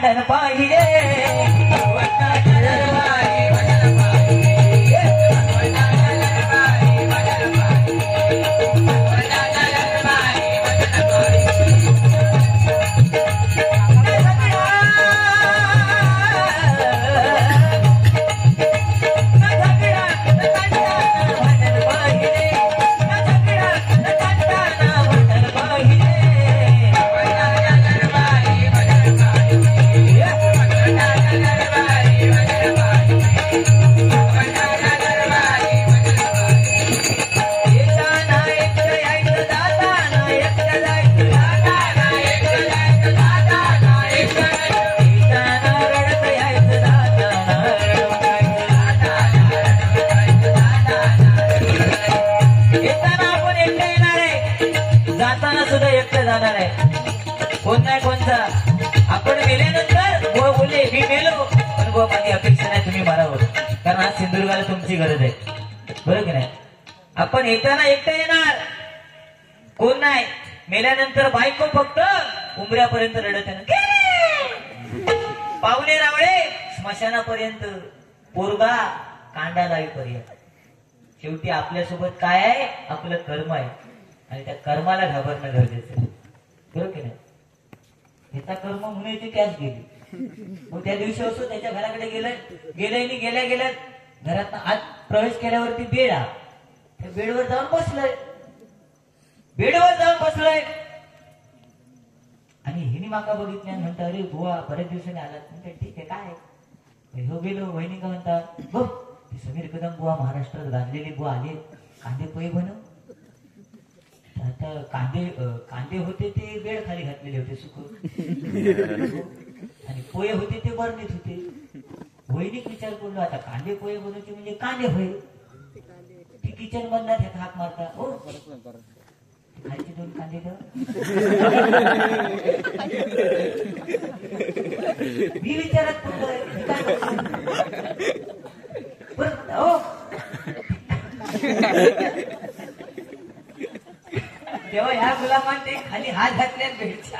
वचन पाहिजे कोण नाही कोणता आपण मेल्यानंतर गो बोलले मी मेलो पण गो माझी अपेक्षा नाही तुम्ही मरावं कारण आज सिंधुदुर्गाला तुमची गरज आहे बरोबर की नाही आपण येताना एकटं येणार कोण नाही मेल्यानंतर बायको फक्त उमऱ्यापर्यंत रडत येणार पाहुणे रावळे स्मशानापर्यंत पोरगा कांडा लाईपर्यंत शेवटी आपल्यासोबत काय आहे आपलं कर्म आहे आणि त्या कर्माला घाबरणं गरजेचं आहे बरोबर की नाही त्याचा कर्म म्हणून त्याच गेली मग त्या दिवशी असो त्याच्या घराकडे गेल्या घरात आज प्रवेश केल्यावरती बेड त्या बेडवर जाऊन बसलोय आणि हिने माका बघितल्या म्हणता अरे बुवा बऱ्याच दिवसांनी आलात म्हणते ठीक आहे काय हो गेलो वहिनी का म्हणता बघ समीर कदम बुवा महाराष्ट्रात गाजलेले बुवा आले कांदे पोहे बनव आता कांदे होते ते बेड खाली घातलेले होते सुकून आणि पोहे होते ते बरणीत होते वैदिक विचार करू आता कांदे पोहे बनवते म्हणजे कांदे होय ती किचन मधला हात मारता हो खायचे 2 कांदे मी विचारात हो तेव्हा ह्या गुलामान ते खाली हात घातल्यात बेडच्या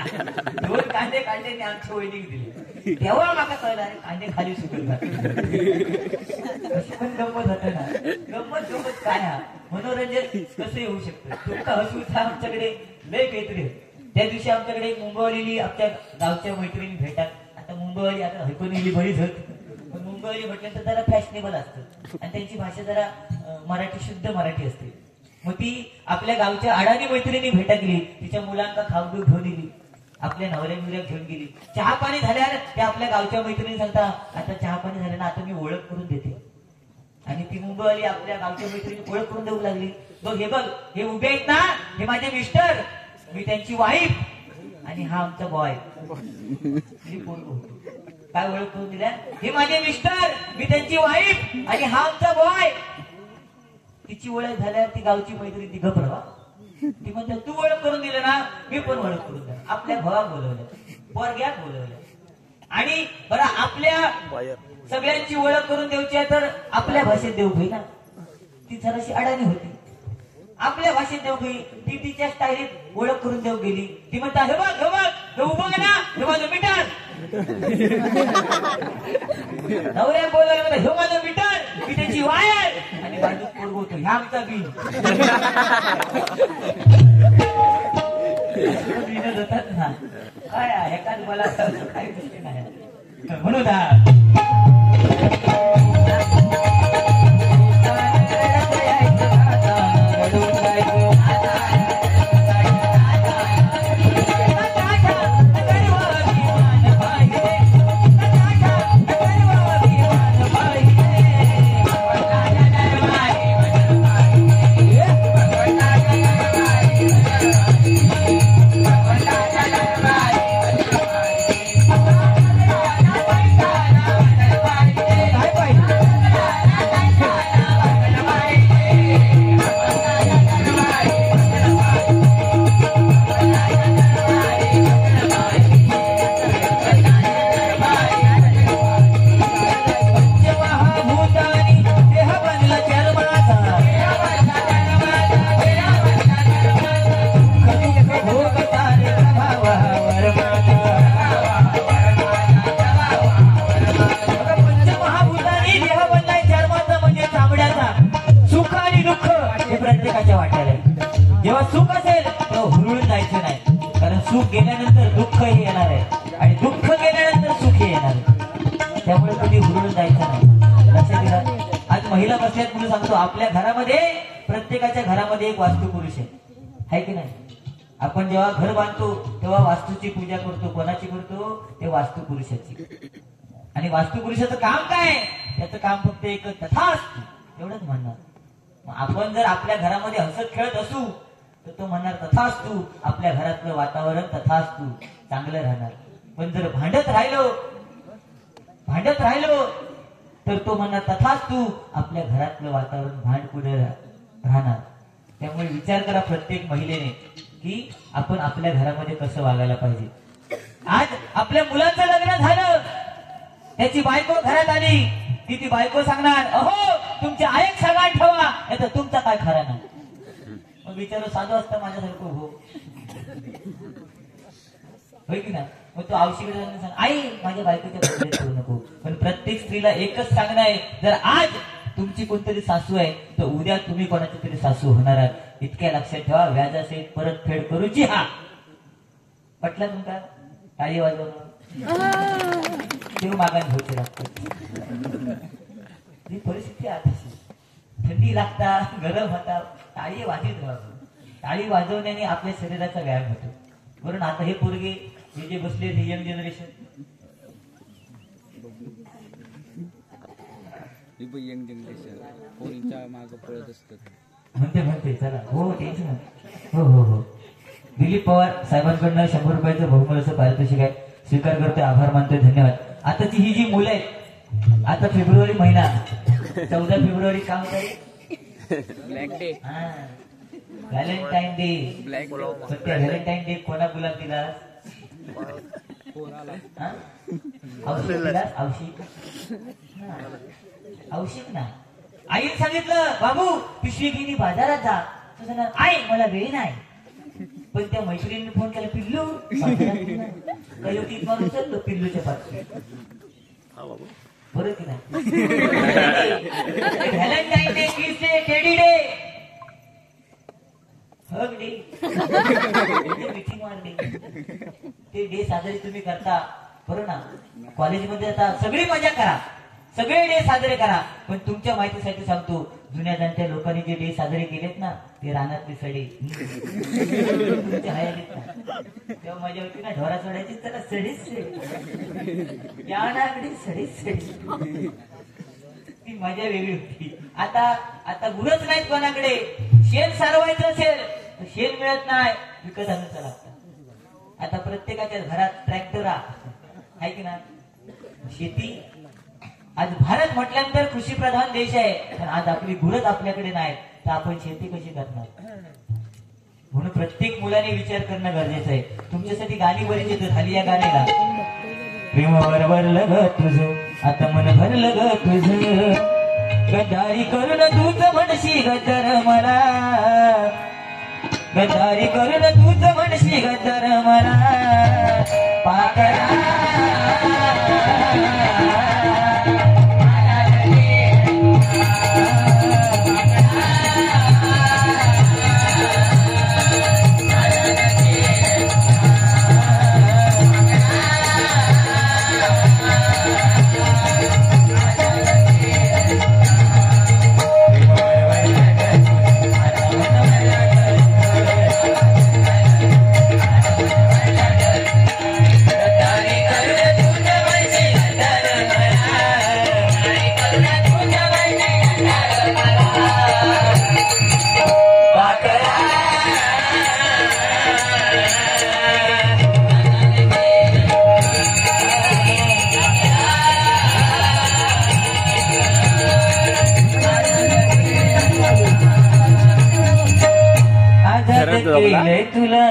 2 कांदे काढले आमची वैदिक दिली तेव्हा माका कळलं अरे कांदे खाली सुकून पण गंमत होत ना गंमत काय हा मनोरंजन कसं येऊ शकतं तुमका हसूचा आमच्याकडे लय काहीतरी त्या दिवशी आमच्याकडे एक मुंबईवाली आमच्या गावच्या मैत्रिणी भेटतात आता मुंबईवाली आता हैकोनेली बळीच होत पण मुंबईवाली म्हटल्यानंतर जरा फॅशनेबल असतं आणि त्यांची भाषा जरा मराठी शुद्ध मराठी असते मग ती आपल्या गावच्या अडाणी मैत्रिणी भेटा गेली तिच्या मुलांना खाऊ घेऊन दिली आपल्या नवऱ्या घेऊन गेली चहा पाणी झाल्यावर त्या आपल्या गावच्या मैत्रिणी सांगता आता चहा पाणी झालं ना आता मी ओळख करून देते आणि ती मुंबईवाली आपल्या गावच्या मैत्रिणी ओळख करून देऊ लागली बघ हे उभे आहेत ना हे माझे मिस्टर मी त्यांची वाईफ आणि हा आमचा बॉय काय ओळख करून दिल्या हे माझे मिस्टर मी त्यांची वाईफ आणि हा आमचा बॉय तिची ओळख झाल्यावर ती गावची मैत्रीण ती घबरवा ती म्हणते तू ओळख करून दिलं ना मी पण ओळख करून दिलं आपल्या भावात बोलवलं पोरग्यात बोलवलं आणि बरं आपल्या सगळ्यांची ओळख करून द्यायची आहे तर आपल्या भाषेत देऊ भाई ना ती जराशी अडाणी होती आपल्या भाषेत देऊ गई ती तिच्या स्टाईलीत ओळख करून देऊ गेली ती म्हणता हे बघ उभं ना हे माझं मिटर नवऱ्या बोलायला हे माझं मिटर मी त्याची वायर आणि बाजूत पोरगवतो ह्या आमचा बिल विनोद होतात ना काय एकाच मला काही गोष्टी नाही म्हणून हे येणार आहे आणि दुःख गेल्यानंतर सुख हे येणार आहे. त्यामुळे कधी हुरळून जायचं नाही. लक्षात घ्या. आज महिला बसल्यात म्हणून सांगतो, आपल्या घरामध्ये प्रत्येकाच्या घरामध्ये एक वास्तू पुरुष आहे की नाही? आपण जेव्हा घर बांधतो तेव्हा वास्तूची पूजा करतो. कोणाची करतो? ते वास्तू पुरुषाची. आणि वास्तू पुरुषाचं काम काय? त्याचं काम फक्त एकच, तथास्तु, एवढंच म्हणणार. आपण जर आपल्या घरामध्ये हसत खेळत असू तर तो म्हणणार तथास्तु, आपल्या घरातलं वातावरण तथास्तु चांगलं राहणार. पण जर भांडत राहिलो तर तो म्हणणार तथास्तु, आपल्या घरातलं वातावरण भांड पुढे राहणार. त्यामुळे विचार करा प्रत्येक महिलेने की आपण आपल्या घरामध्ये कसं वागायला पाहिजे. आज आपल्या मुलाचं लग्न झालं, त्याची बायको घरात आली की ती बायको सांगणार, अहो तुमचे आयक सगळा ठेवा, नाही तर तुमचा काय खरा नाही. मग विचार साधू असतं माझ्यासारखं हो, होय की ना? मग तो आवशीकडे जाऊन सांग, आई माझ्या बायकोच्या बदल्यात करू नको. पण प्रत्येक स्त्रीला एकच सांगणं आहे, जर आज तुमची कोणतरी सासू आहे तर उद्या तुम्ही कोणाची तरी सासू होणार आहात. इतक्या लक्षात ठेवा. व्याजासहित परतफेड करूची. हा पटला तुमका? टाळी वाजवणं तेव्हा मागायला घ्यायचे लागतं. ही परिस्थिती आहे. थंडी लागता, गरम होता, टाळी वाजत राहतो. टाळी वाजवण्याने आपल्या शरीराचा व्यायाम होतो. बरोबर. आता हे पोरगे हे जे बसले यंग जनरेशन, यंग जनरेशन पोरींच्या मागे पळत असतात. म्हणते चला हो टेन्शन. हो दिलीप पवार साहेबांकडनं 100 रुपयाचं बहुमूल्याचं पारितोषिक आहे. स्वीकार करतोय, आभार मानतोय, धन्यवाद. आताची ही जी मुलं आहेत, आता फेब्रुवारी महिना 14 फेब्रुवारी काम करे black day, Valentine day. Black सत्य व्हॅलेंटाईन डे कोणा गुलाब दिला? औषध ना. आईने सांगितलं बाबू पिशवी घेऊन बाजारात जा. तो सांगणार आई मला वेळ नाही. पण त्या मैत्रिणीने फोन केला, पिल्लू मारून चाललो पिल्लूच्या पाठी. बरोबर की नाही? Valentine day, kiss day, teddy day, hug day, meeting one day, ते डे साजरे तुम्ही करता. बरोबर ना? कॉलेजमध्ये आता सगळी मजा करा, सगळे डे साजरे करा. पण तुमच्या माहितीसाठी सांगतो, जुन्या जाणत्या लोकांनी जे डे साजरे केलेत ना, ते रानातले सडे तुमच्या हयातीत ना. तेव्हा मजा होती ना, ढोरा सोडायची त्याला सडीच या नागडी सडीच सडी, ती मजा वेगळी होती. आता गुरच नाहीत कोणाकडे. शेण सारवायचं असेल तर शेण मिळत नाही, विकत आणायचं लागतं. आता प्रत्येकाच्या घरात ट्रॅक्टर आहे की नाही? शेती. आज भारत म्हटल्यानंतर कृषी प्रधान देश आहे, पण आज आपली गुरच आपल्याकडे नाही, तर आपण शेती कशी करणार? म्हणून प्रत्येक मुलाने विचार करणं गरजेचं आहे. तुमच्यासाठी गाणी बरीच येत झाली. या गाण्याला प्रेमावर भरलं ग तुझं, आता मन भरलं ग तुझं, गद्दारी करून तूच म्हणशी गद्दार मला, गद्दारी करून तूच म्हणशी गद्दार मला, पाकरा तुला.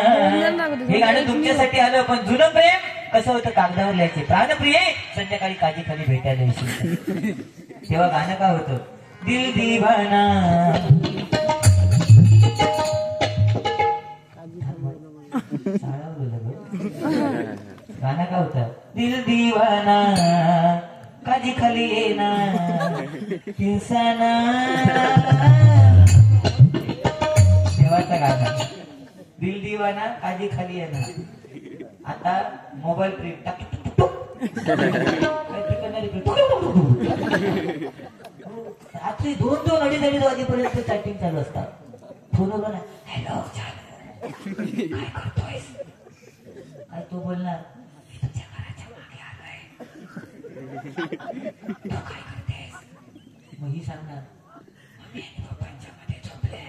हे गाणं तुमच्यासाठी आलं. पण जुनं प्रेम कसं होतं? कागदावर लिहायचे. प्राणप्रिय संध्याकाळी काजी खाली भेटायला यायची. तेव्हा गाणं काय होतं? दिल दिवाना, गाणं काय होतं? दिल दिवाना काजी खाली येना किसाना. देवाचा गाणं दिल दिवाना काजी खाली येणार. आता मोबाईल प्रिंट रात्री 2-2 अडीच वाजेपर्यंत चॅटिंग चालू असतात. फोनवर ना हॅलो काय करतोय, काय तो बोलणार तुझ्या घराच्या मागे आलोय, तू काय करतेस, मग ही सांगणार मम्मी आणि पप्पांच्या मध्ये झोपले,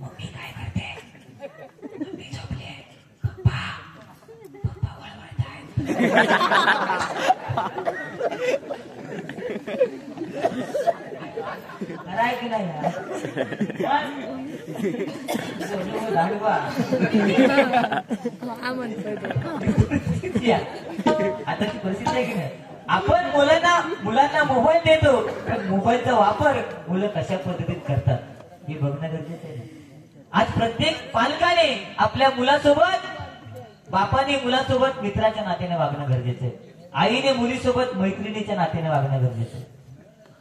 मम्मी काय करते, मम्मी झोपले, पप्पा वळवळतायत. कराय की नाही आताची परिस्थिती आहे की नाही. आपण मुलांना मोबाईल देतो, पण मोबाईलचा वापर मुलं कशा पद्धतीत करतात हे बघणं गरजेचं आहे. आज प्रत्येक पालकाने आपल्या मुलासोबत, बापाने मुलासोबत मित्राच्या नात्याने वागणं गरजेचं आहे. आईने मुलीसोबत मैत्रिणीच्या नात्याने वागणं गरजेचं आहे.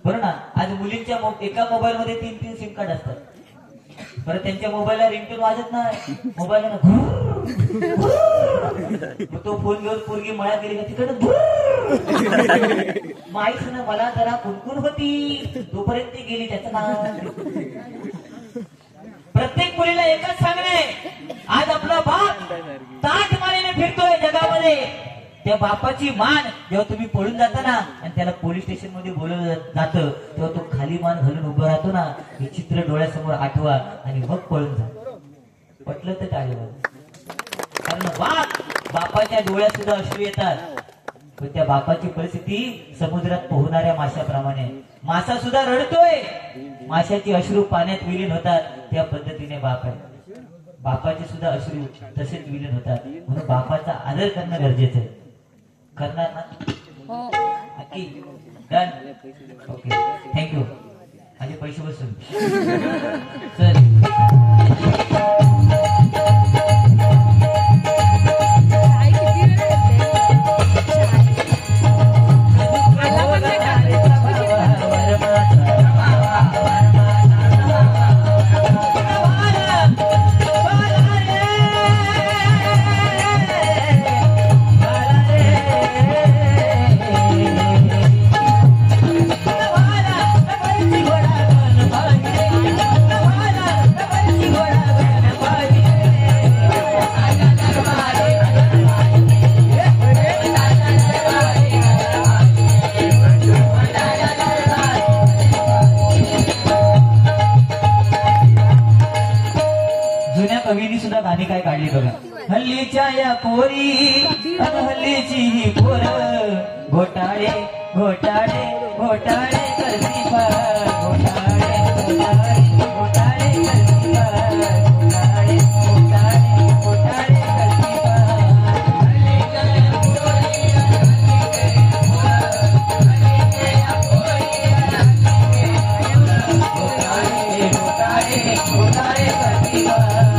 बरं ना. आज मुलींच्या एका मोबाईल मध्ये 3-3 सिम कार्ड असतात. बरं, त्यांच्या मोबाईलला रिंगटोन वाजत नाही, मोबाईल तो फोन घेऊन पोरगी मळ्यात गेली का तिकडे माहीत ना मला जरा कुणकुण होती, तोपर्यंत ती गेली त्याचं नाव. प्रत्येक मुलीला एकच सांगणे, आज आपला बाप ताठ मानेने फिरतोय जगामध्ये, त्या बापाची मान जेव्हा तुम्ही पळून जाता ना आणि त्याला पोलीस स्टेशन मध्ये बोलवलं जातं, तेव्हा तो खाली मान घालून उभं राहतो ना, हे चित्र डोळ्यासमोर आठवा आणि मग पळून जा. पटलं तर टाळेवा. कारण बापाच्या डोळ्यात सुद्धा अश्रू येतात, पण त्या बापाची परिस्थिती समुद्रात पोहणाऱ्या माशाप्रमाणे. मासा सुद्धा रडतोय, माशाची अश्रू पाण्यात विलीन होतात, त्या पद्धतीने बाप आहे. बापाचे सुद्धा अश्रू तसेच विलीन होतात. म्हणून बापाचा आदर करणं गरजेचं आहे. करणार ना? नक्की. डन. Okay, thank you. माझे पैसे बसून सर. कवीने सुद्धा गाणी काय काढली बघा. हल्लीच्या या पोरी हल्लीची ही पोर, घोटाळे घोटाळे घोटाळे करती फार, घोटाळे घोटाळे घोटाळे करती फार, घोटाळे घोटाळे घोटाळे करती फार. हल्लीच्या या पोरी घोटाळे घोटाळे घोटाळे करती फार.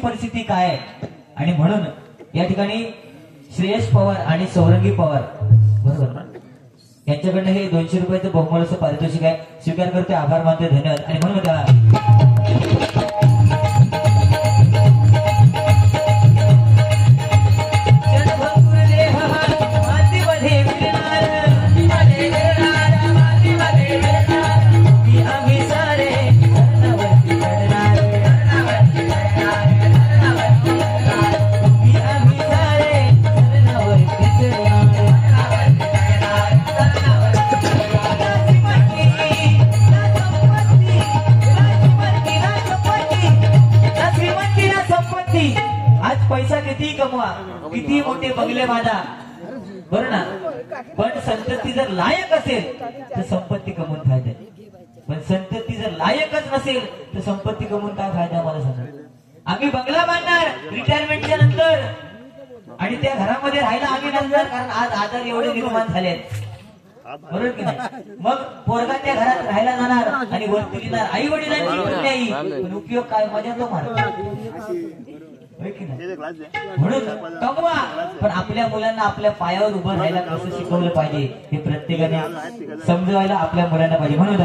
परिस्थिती काय आहे. आणि म्हणून या ठिकाणी श्रेयस पवार आणि सौरंगी पवार बरोबर ना, यांच्याकडनं हे 200 रुपयाचं बहुमोल असं पारितोषिक आहे. स्वीकार करतोय, आभार मानतोय, धन्यवाद. आणि म्हणून किती मोठे बंगले बांधा, बरं ना, पण संतती जर लायक असेल तर संपत्ती कमवून फायदा आहे. पण संतती जर लायकच नसेल तर संपत्ती कमवून काय फायदा मला सांगा. आम्ही बंगला बांधणार रिटायरमेंटच्या नंतर आणि त्या घरामध्ये राहायला आम्ही नसणार, कारण आज आजार एवढे निर्माण झाले, बरोबर की नाही. मग पोरगा त्या घरात राहायला जाणार आणि वरती लिहिणार आई वडिलांची पुण्याई, पण उपयोग काय, मजा तो म्हणून कमवा, पण आपल्या मुलांना आपल्या पायावर उभं राहायला कसं शिकवलं पाहिजे हे प्रत्येकाने समजवायला आपल्या मुलांना पाहिजे. म्हणून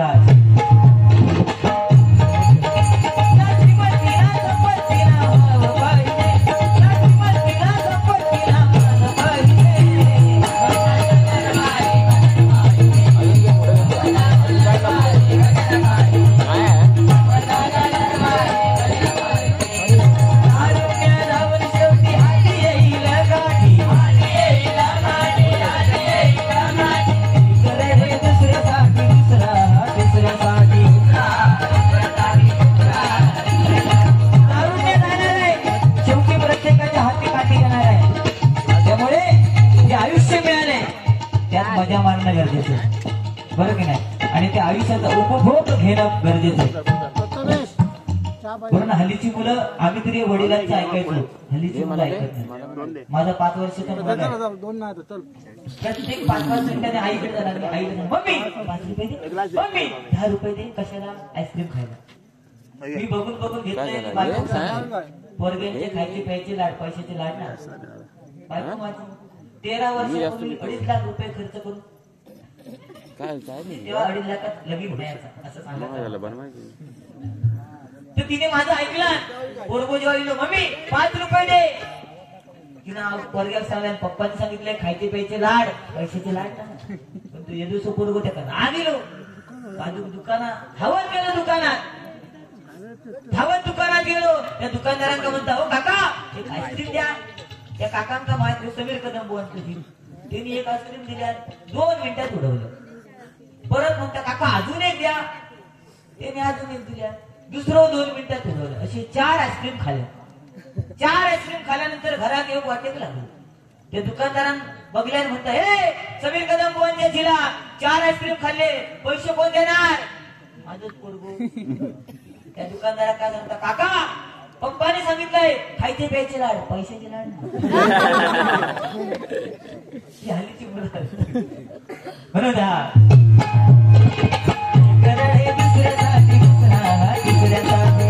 मजा मारणं गरजेचं आहे, बरं की नाही. आणि त्या आयुष्याचा उपभोग घेणं गरजेचं आहे. बरं ना. हल्लीची मुलं, आम्ही तरी वडिलांचं ऐकायचो, हल्लीची मुलं ऐकत नाही. माझा 5 वर्षाचा मुलगा प्रत्येक 5-5 मिनिटांनी आईकडे जाणार, आईकडे मम्मी 5 रुपये दे, मम्मी 10 रुपये दे, कशाला, आईस्क्रीम खायला. मी बघून बघून घेतलंय. पोरग्यांचे खायचे प्यायचे लाड, पैशाचे लाड ना. बायको माझी 13 वर्षापूर्वी 2.5 लाख रुपये खर्च करून तेव्हा 2.5 लाखात लगीन व्हायचं असं सांगितलं. तर तिने माझं ऐकलं. पोरगो जेव्हा येलो, मम्मी 5 रुपये दे, तिनं पोरग्याला सांगितलं, पप्पाने सांगितलंय खायचे प्यायचे लाड, पैशाचे लाड ना. पण तू येदोसो पोरगो त्या राग गेलो. बाजू दुकानात धावत गेलो, धावत दुकानात गेलो. त्या दुकानदारांना म्हणता, हो काका एक आईस्क्रीम द्या. त्या काकांचा माहिती समीर कदम बोलतो, त्यांनी एक आईस्क्रीम दिल्या, 2 मिनिटात उडवलं. परत म्हणता, काका अजून एक द्या, त्याने अजून एक दिल्या, दुसरं 2 मिनिटात उडवलं. असे 4 आईस्क्रीम खाल्ल्या. 4 आईस्क्रीम खाल्ल्यानंतर घरात येऊ वाटेक लागलं. त्या दुकानदारांना बघल्याने म्हणता, हे समीर कदम बोलते तिला 4 आईस्क्रीम खाल्ले, पैसे कोण देणार, माझंच पोरगो. त्या दुकानदारा काय सांगता, काका पप्पाने सांगितलंय खायचे प्यायचे लाड, पैशाचे लाड हल्लीची मुलं म्हणून दुसऱ्यासाठी दुसऱ्यासाठी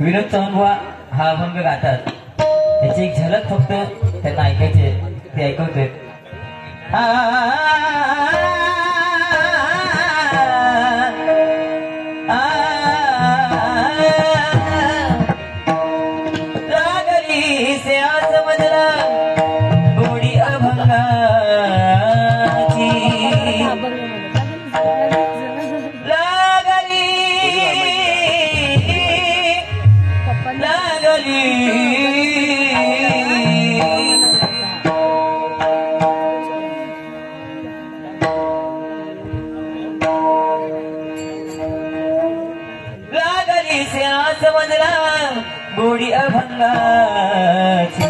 विनोद चव्हाण हा अभंग गातात. त्याची एक झलक फक्त त्यांना ऐकायचे, ते ऐकवतोय. लागली से आस मजला गोडी अभंगाची, लागली लागली से आस मजला गोडी अभंगाची,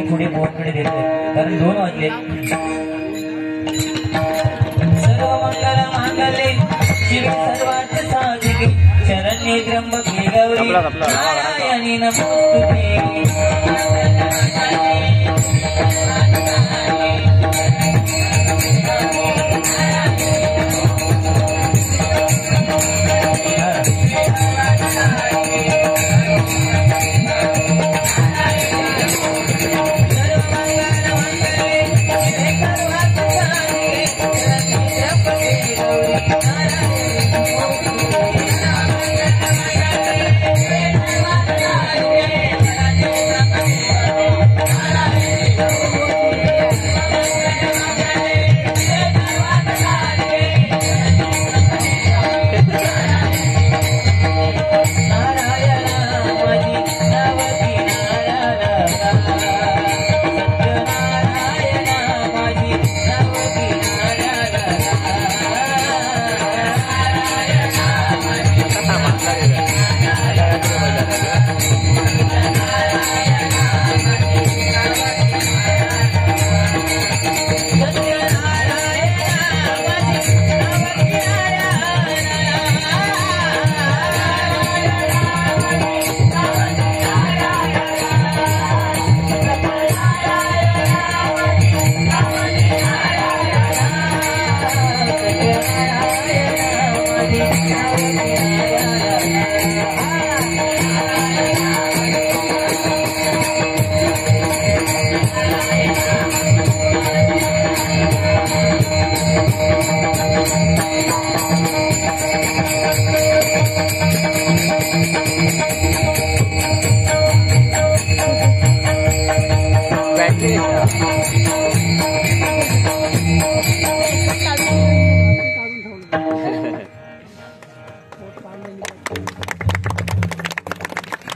पुढे मोहनकडे देतोय, कारण 2 वाजले. सर्व मंगल मांगल्ये शिव सर्वार्थ साधिके शरण्ये त्र्यंबके गौरी नारायणी नमोस्तुते.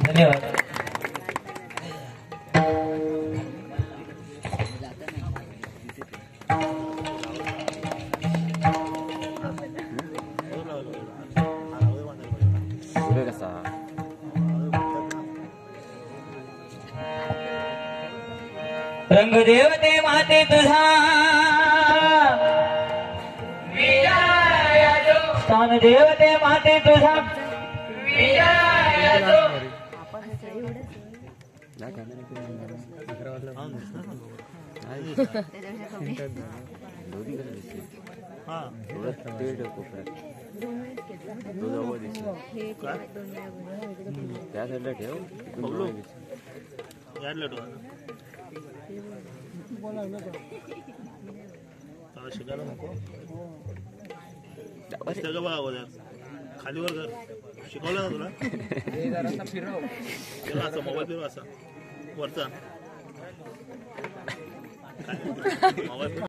धन्यवाद. रंग देवते माते तुझा स्थान देवते माते तुझा त्या साईडला ठेव शिकायला नको खालीवर कर शिकवलं ना तुला त्याला असा मोबाईल फिरव असा वरचा मोबाईल